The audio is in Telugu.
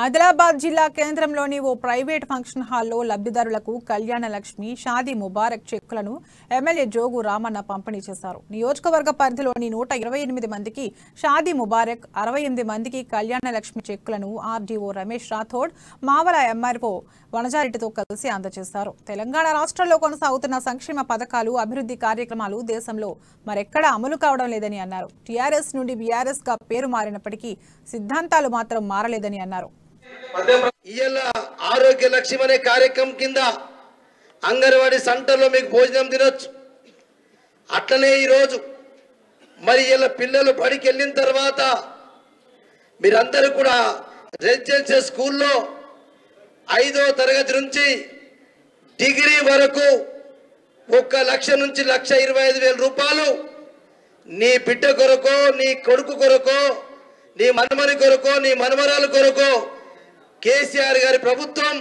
ఆదిలాబాద్ జిల్లా కేంద్రంలోని ఓ ప్రైవేట్ ఫంక్షన్ హాల్లో లబ్ధిదారులకు కళ్యాణ లక్ష్మి షాదీ ముబారక్ చెక్కులను ఎమ్మెల్యే జోగు రామన్న పంపిణీ చేశారు. నియోజకవర్గ పరిధిలోని 128 మందికి షాదీ ముబారక్, 68 మందికి కళ్యాణ లక్ష్మి చెక్కులను ఆర్డీఓ రమేష్ రాథోడ్, మావల ఎంఆర్ఓ వనజారెడ్డితో కలిసి అందజేశారు. తెలంగాణ రాష్ట్రంలో కొనసాగుతున్న సంక్షేమ పథకాలు, అభివృద్ధి కార్యక్రమాలు దేశంలో మరెక్కడా అమలు కావడం లేదని అన్నారు. టీఆర్ఎస్ నుండి బీఆర్ఎస్ గా పేరు మారినప్పటికీ సిద్ధాంతాలు మాత్రం మారలేదని అన్నారు. ఆరోగ్య లక్ష్యం అనే కార్యక్రమం కింద అంగన్వాడీ సెంటర్లో మీకు భోజనం తినొచ్చు. అట్లనే ఈరోజు మరి ఇలా పిల్లలు బడికి వెళ్ళిన తర్వాత మీరందరూ కూడా రెసిడెన్షియల్ స్కూల్లో 5వ తరగతి నుంచి డిగ్రీ వరకు 1 లక్ష నుంచి 1,25,000 రూపాయలు నీ బిడ్డ కొరకు, నీ కొడుకు కొరకు, నీ మనమని కొరకు, నీ మనమరాల కొరకు కేసీఆర్ గారి ప్రభుత్వం